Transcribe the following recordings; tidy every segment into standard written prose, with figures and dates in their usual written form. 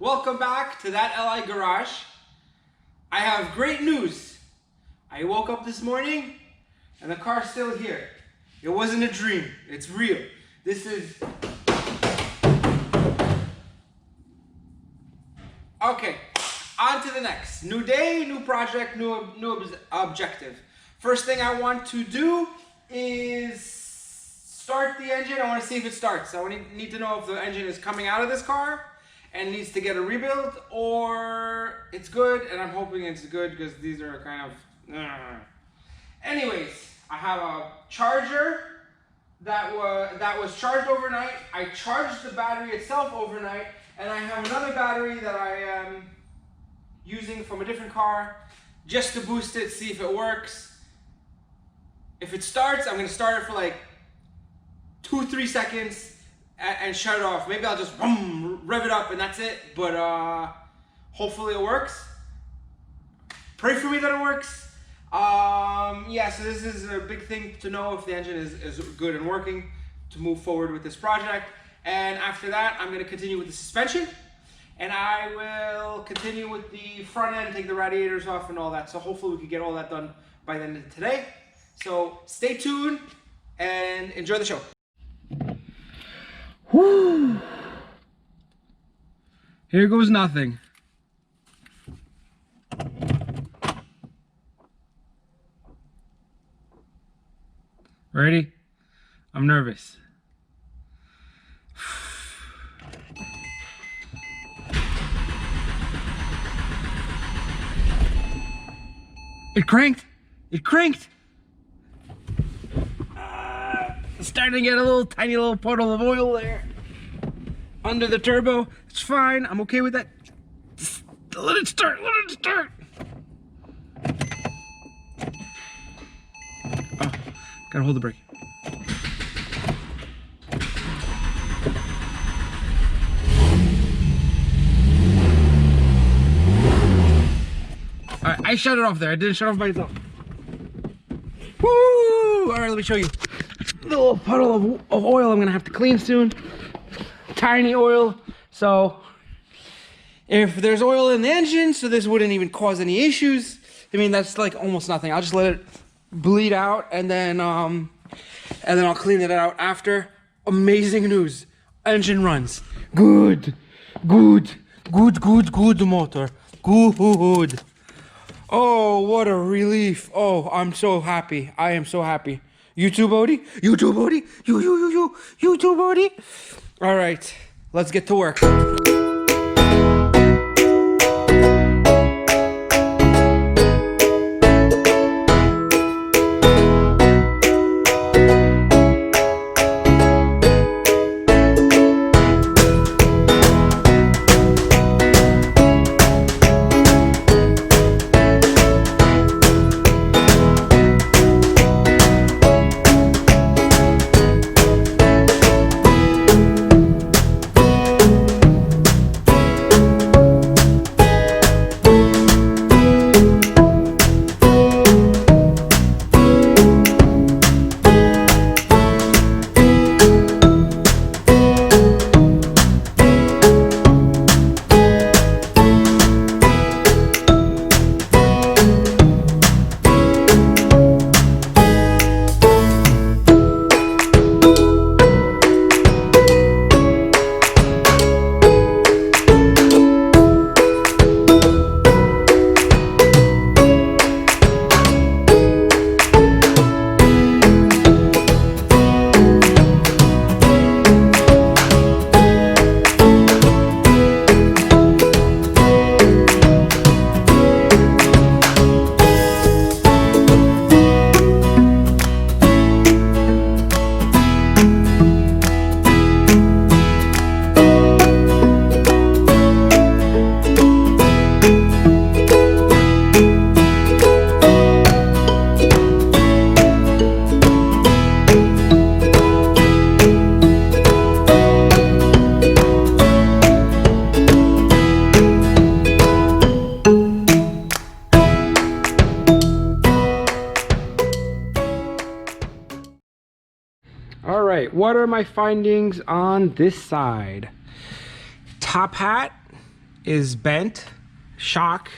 Welcome back to That LI Garage. I have great news. I woke up this morning and the car's still here. It wasn't a dream, it's real. This is... Okay, on to the next. New day, new project, new objective. First thing I want to do is start the engine. I want to see if it starts. I need to know if the engine is coming out of this car and needs to get a rebuild, or it's good, and I'm hoping it's good because these are kind of... Anyways, I have a charger that was charged overnight. I charged the battery itself overnight, and I have another battery that I am using from a different car just to boost it, see if it works. If it starts, I'm gonna start it for like 2-3 seconds and shut it off. Maybe I'll just rev it up and that's it, but hopefully it works. Pray for me that it works. Yeah, so this is a big thing to know if the engine is good and working to move forward with this project. And after that, I'm gonna continue with the suspension, and I will continue with the front end, take the radiators off and all that. So hopefully we can get all that done by the end of today. So stay tuned and enjoy the show. Whew. Here goes nothing. Ready? I'm nervous. It cranked. It cranked. Starting to get a tiny little puddle of oil there under the turbo. It's fine. I'm okay with that. Just let it start. Let it start. Oh, gotta hold the brake. All right, I shut it off there. I didn't shut it off by itself. Woo! All right, let me show you. The little puddle of oil I'm gonna have to clean soon. Tiny oil. So if there's oil in the engine, so this wouldn't even cause any issues. I mean, that's like almost nothing. I'll just let it bleed out, and then I'll clean it out after. Amazing news. Engine runs. Good. Good. Good, good, good motor. Good. Oh, what a relief. Oh, I'm so happy. I am so happy. You too, Bodie? You too, Bodie? You too, Bodie? All right, let's get to work. All right, what are my findings on this side? Top hat is bent. Shock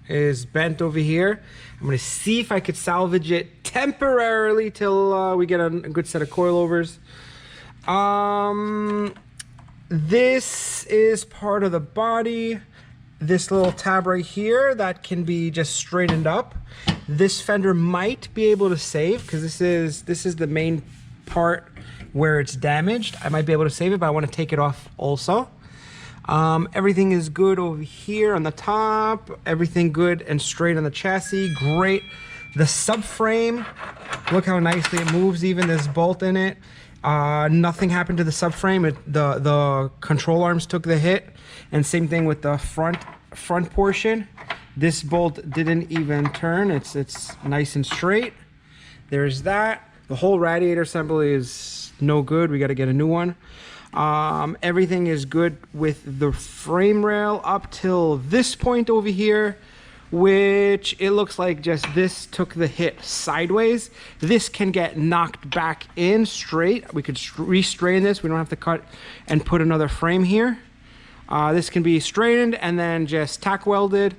is bent over here. I'm gonna see if I could salvage it temporarily till we get a good set of coilovers. This is part of the body. This little tab right here that can be just straightened up. This fender might be able to save because this is the main part where it's damaged. I might be able to save it, but I want to take it off also. Everything is good over here on the top. Everything good and straight on the chassis. Great. The subframe, look how nicely it moves. Even this bolt in it. Nothing happened to the subframe. The control arms took the hit, and same thing with the front portion. This bolt didn't even turn. It's nice and straight. There's that. The whole radiator assembly is no good. We got to get a new one. Everything is good with the frame rail up till this point over here, which it looks like just this took the hit sideways. This can get knocked back in straight. We could re-strain this. We don't have to cut and put another frame here. This can be straightened and then just tack welded.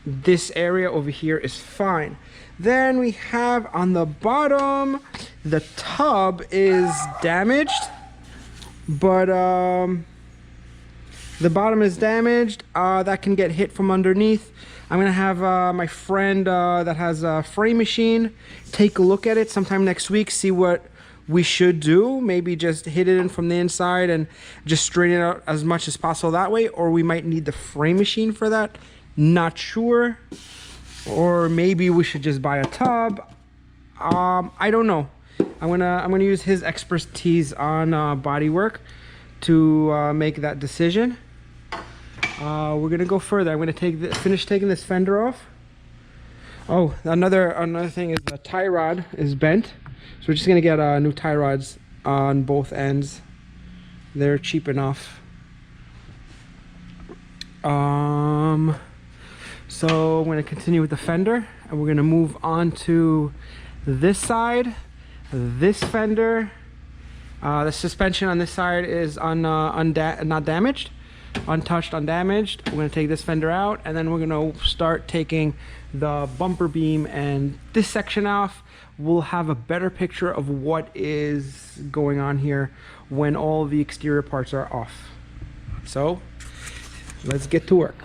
This area over here is fine. Then we have on the bottom, the tub is damaged, but the bottom is damaged. That can get hit from underneath. I'm gonna have my friend that has a frame machine take a look at it sometime next week, see what we should do. Maybe just hit it in from the inside and just straighten it out as much as possible that way, or we might need the frame machine for that. Not sure. Or maybe we should just buy a tub. I don't know. I'm gonna use his expertise on body work to make that decision. We're gonna go further. I'm gonna finish taking this fender off. Oh, another thing is the tie rod is bent, so we're just gonna get new tie rods on both ends. They're cheap enough. So I'm gonna continue with the fender, and we're gonna move on to this side. This fender, the suspension on this side is not damaged, untouched, undamaged. We're gonna take this fender out, and then we're gonna start taking the bumper beam and this section off. We'll have a better picture of what is going on here when all the exterior parts are off. So let's get to work.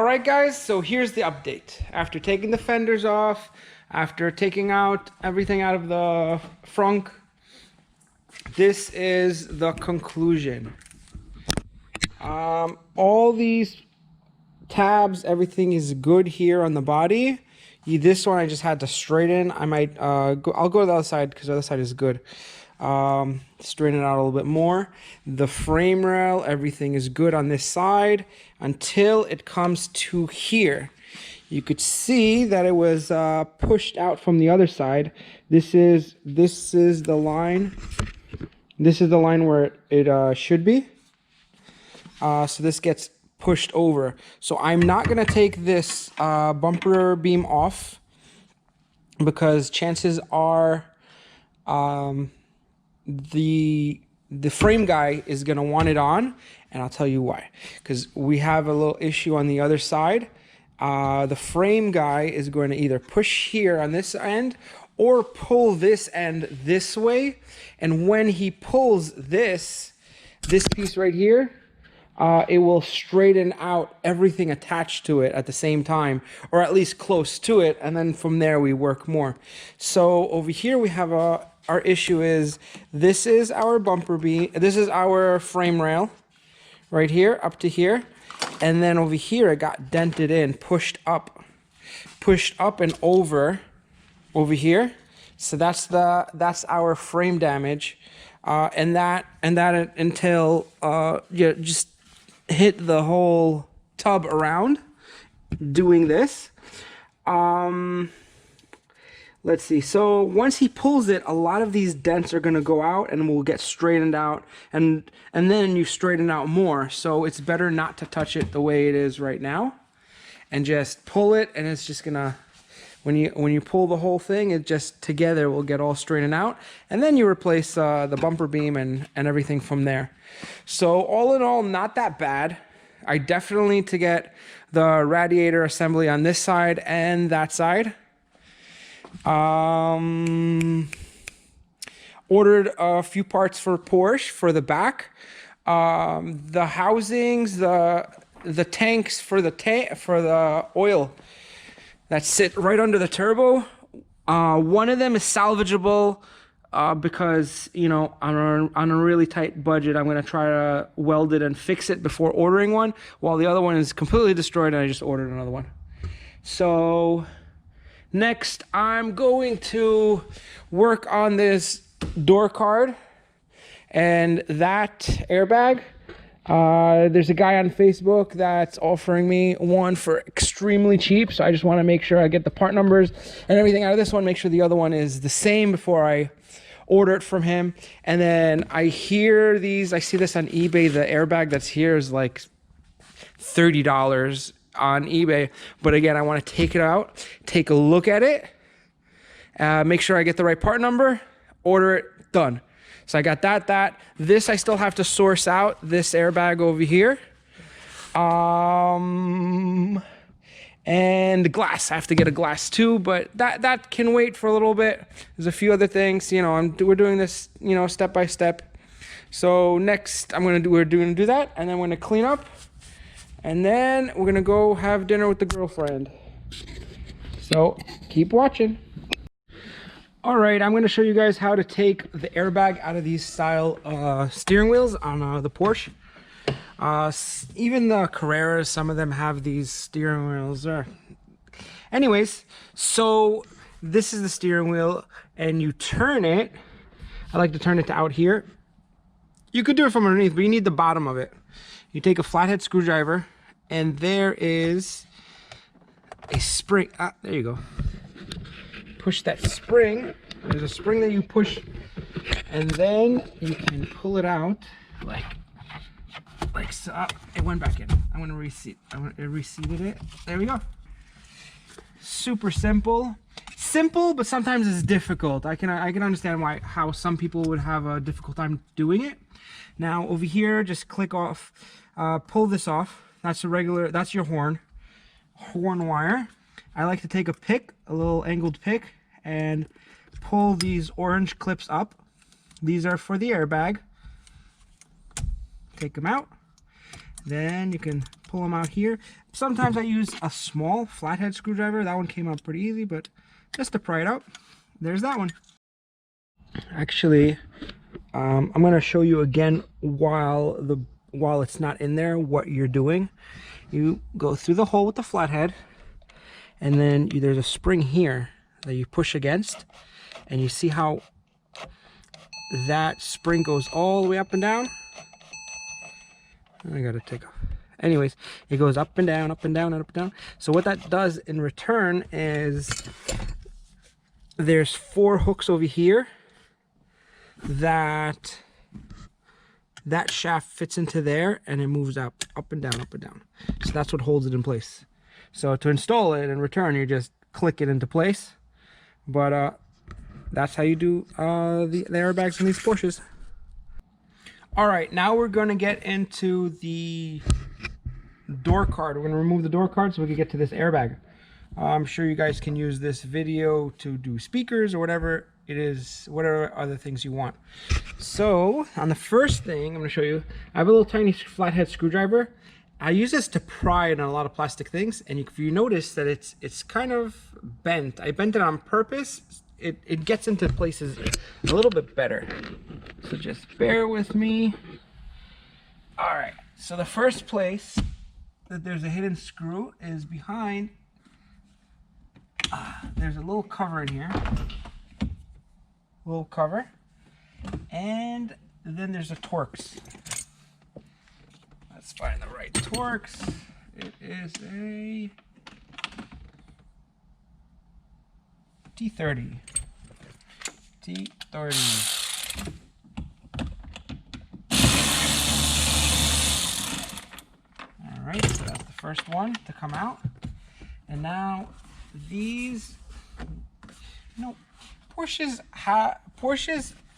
Alright guys, so here's the update. After taking the fenders off, after taking out everything out of the frunk, this is the conclusion. All these tabs, everything is good here on the body. This one I just had to straighten. I might I'll go to the other side because the other side is good. Straighten it out a little bit more. The frame rail, everything is good on this side until it comes to here. You could see that it was pushed out from the other side. This is the line. This is the line where it should be. So this gets pushed over. So I'm not gonna take this bumper beam off because chances are the frame guy is gonna want it on, and I'll tell you why. Because we have a little issue on the other side. The frame guy is going to either push here on this end or pull this end this way, and when he pulls this piece right here, it will straighten out everything attached to it at the same time, or at least close to it, and then from there we work more. So over here we have our issue is, this is our bumper beam, this is our frame rail, right here, up to here, and then over here it got dented in, pushed up and over here. So that's our frame damage, and that until just hit the whole tub around doing this. Let's see. So once he pulls it, a lot of these dents are going to go out and will get straightened out, and then you straighten out more. So it's better not to touch it the way it is right now, and just pull it, and it's just gonna, when you pull the whole thing, it just together will get all straightened out, and then you replace the bumper beam and everything from there. So all in all, not that bad. I definitely need to get the radiator assembly on this side and that side. Ordered a few parts for Porsche for the back. The housings, the tanks for the oil that sit right under the turbo. One of them is salvageable because, you know, on a really tight budget, I'm going to try to weld it and fix it before ordering one, while the other one is completely destroyed and I just ordered another one. So next, I'm going to work on this door card and that airbag. There's a guy on Facebook that's offering me one for extremely cheap, so I just want to make sure I get the part numbers and everything out of this one, make sure the other one is the same before I order it from him. And then I see this on eBay, the airbag that's here is like $30 on eBay, but again, I want to take it out, take a look at it, make sure I get the right part number, order it, done. So I got this I still have to source out, this airbag over here, and glass. I have to get a glass too, but that can wait for a little bit. There's a few other things, you know, we're doing this, you know, step by step. So next we're going to do that, and then we're going to clean up, and then we're going to go have dinner with the girlfriend. So keep watching. All right, I'm going to show you guys how to take the airbag out of these style steering wheels on the Porsche. Even the Carreras, some of them have these steering wheels. Anyways, so this is the steering wheel, and you turn it. I like to turn it to out here. You could do it from underneath, but you need the bottom of it. You take a flathead screwdriver, and there is a spring. There you go. Push that spring. There's a spring that you push, and then you can pull it out like so. It went back in. I'm gonna reseated it. There we go. Super simple, but sometimes it's difficult. I can understand how some people would have a difficult time doing it. Now over here, just click off, pull this off. That's your horn wire. I like to take a pick, a little angled pick, and pull these orange clips up. These are for the airbag. Take them out. Then you can pull them out here. Sometimes I use a small flathead screwdriver. That one came out pretty easy, but just to pry it out, there's that one. Actually, I'm going to show you again while it's not in there what you're doing. You go through the hole with the flathead, and then there's a spring here that you push against, and you see how that spring goes all the way up and down. I gotta take off. Anyways, it goes up and down, up and down, and up and down. So what that does in return is there's 4 hooks over here that shaft fits into there, and it moves up and down, up and down. So that's what holds it in place. So to install it in return, you just click it into place. But that's how you do the airbags in these Porsches. All right, now we're going to get into the door card. We're going to remove the door card so we can get to this airbag. I'm sure you guys can use this video to do speakers or whatever it is, whatever other things you want. So on the first thing I'm going to show you, I have a little tiny flathead screwdriver. I use this to pry in a lot of plastic things, and if you notice that it's kind of bent. I bent it on purpose. It gets into places a little bit better. So just bear with me. All right, so the first place that there's a hidden screw is behind. There's a little cover in here. Little cover. And then there's the Torx. Let's find the right Torx. It is a T30. T30. Alright, so that's the first one to come out. And now these, you know, Porsches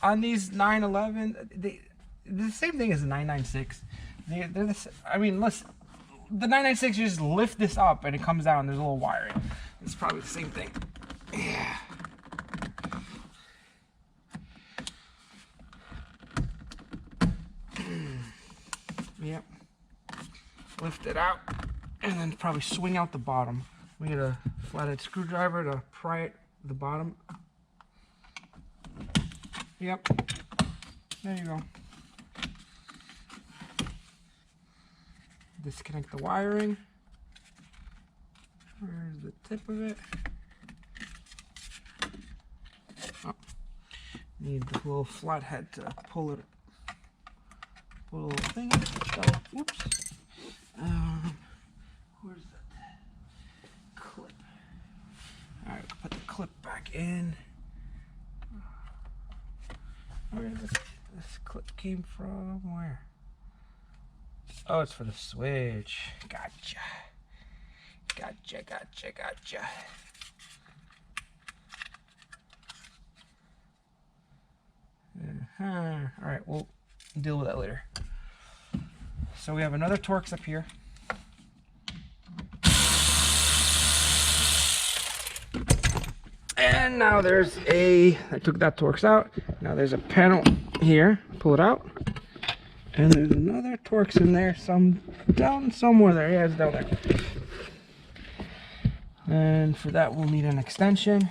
on these 911, the same thing as the 996. I mean, listen, the 996, you just lift this up and it comes down. There's a little wiring. It's probably the same thing. Yeah. Yep. Lift it out and then probably swing out the bottom. We get a flathead screwdriver to pry it the bottom. Yep. There you go. Disconnect the wiring. Where's the tip of it? Oh. Need the little flathead to pull it. Pull a little thing. Oh, oops. Where's that clip? Alright, put the clip back in. Where did this clip came from? Where? Oh, it's for the switch. Gotcha. Gotcha, gotcha, gotcha. Alright, we'll deal with that later. So we have another Torx up here. And now there's I took that Torx out. Now there's a panel here. Pull it out. And there's another Torx in there, down somewhere there. Yeah, it's down there. And for that, we'll need an extension.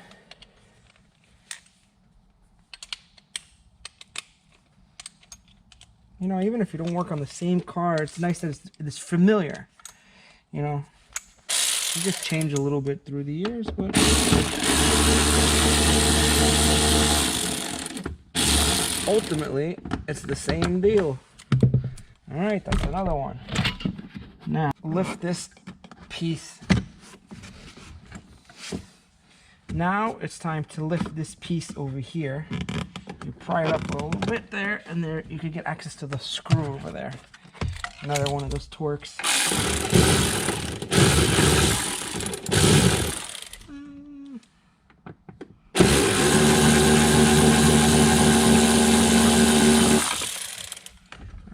You know, even if you don't work on the same car, it's nice that it's familiar. You know, you just change a little bit through the years, but ultimately, it's the same deal. All right, that's another one. Now, lift this piece. Now it's time to lift this piece over here. You pry it up a little bit there, and there you can get access to the screw over there. Another one of those Torx.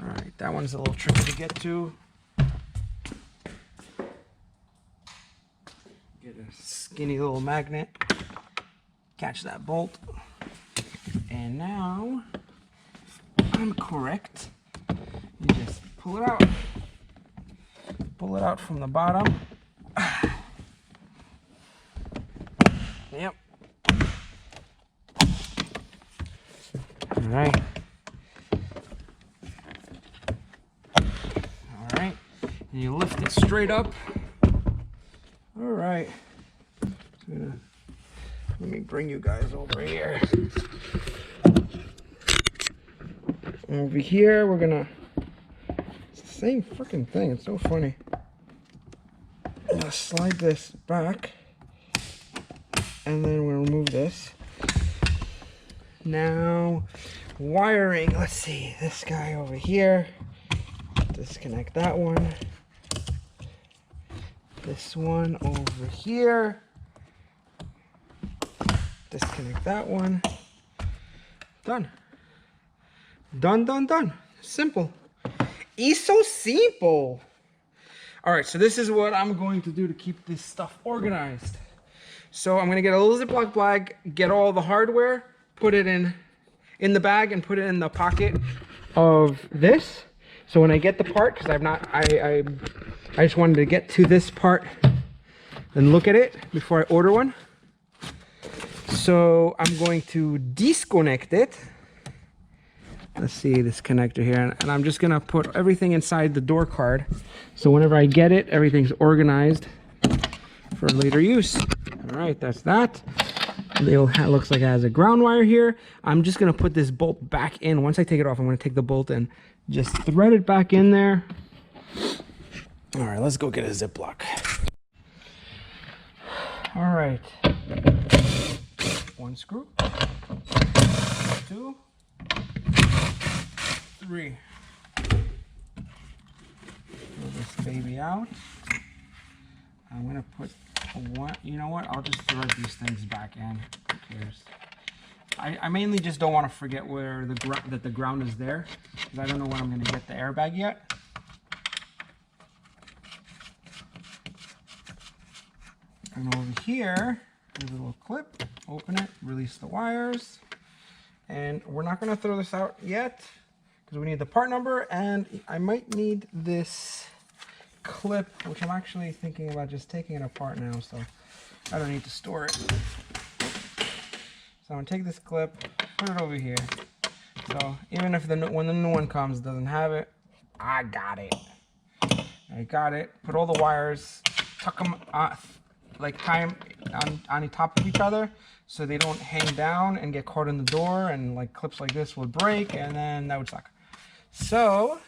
Alright, that one's a little tricky to get to. Get a skinny little magnet. Catch that bolt. And now, if I'm correct, you just pull it out. pull it out from the bottom. Yep. All right. All right. And you lift it straight up. All right. Let me bring you guys over here. Over here, we're gonna. It's the same freaking thing. It's so funny. I'm gonna slide this back, and then we'll remove this. Now, wiring. Let's see. This guy over here. Disconnect that one. This one over here. Disconnect that one. Done. Done. Simple. It's so simple. All right, so this is what I'm going to do to keep this stuff organized. So I'm gonna get a little Ziploc bag, get all the hardware, put it in the bag, and put it in the pocket of this. So when I get the part, because I just wanted to get to this part and look at it before I order one. So I'm going to disconnect it. Let's see this connector here, and I'm just gonna put everything inside the door card. So whenever I get it, everything's organized for later use. All right, that's that. It looks like it has a ground wire here. I'm just gonna put this bolt back in. Once I take it off, I'm gonna take the bolt and just thread it back in there. All right, let's go get a Ziploc. All right. One screw, 2, 3. Pull this baby out. I'm gonna put one. You know what? I'll just thread these things back in. Who cares? I mainly just don't want to forget where the ground is there, because I don't know when I'm gonna get the airbag yet. And over here, there's a little clip. Open it, release the wires, and we're not going to throw this out yet because we need the part number, and I might need this clip, which I'm actually thinking about just taking it apart now, so I don't need to store it. So I'm going to take this clip, put it over here, so even if when the new one comes, it doesn't have it, I got it. Put all the wires, tuck them like tie them on the top of each other so they don't hang down and get caught in the door, and like clips like this would break, and then that would suck. So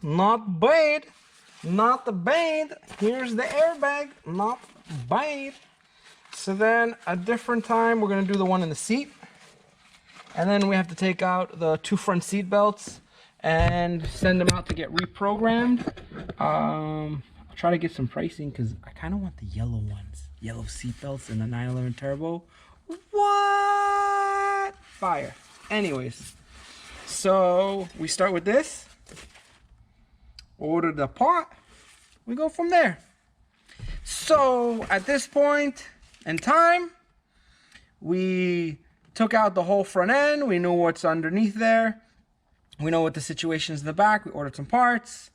not bad, here's the airbag, not bad. So then a different time we're gonna do the one in the seat, and then we have to take out the 2 front seat belts and send them out to get reprogrammed. Try to get some pricing because I kind of want the yellow ones, yellow seatbelts in the 911 Turbo. What? Fire. Anyways, so we start with this, order the part, we go from there. So at this point in time, we took out the whole front end, we know what's underneath there, we know what the situation is in the back, we ordered some parts,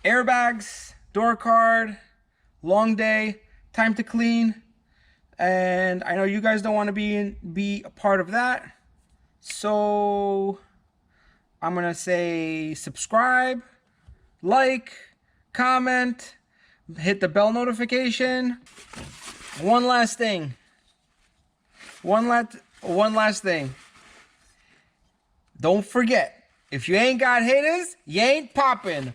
airbags, door card, long day, time to clean, and I know you guys don't want to be a part of that, so I'm gonna say subscribe, like, comment, hit the bell notification. One last thing. Don't forget, if you ain't got haters, you ain't popping.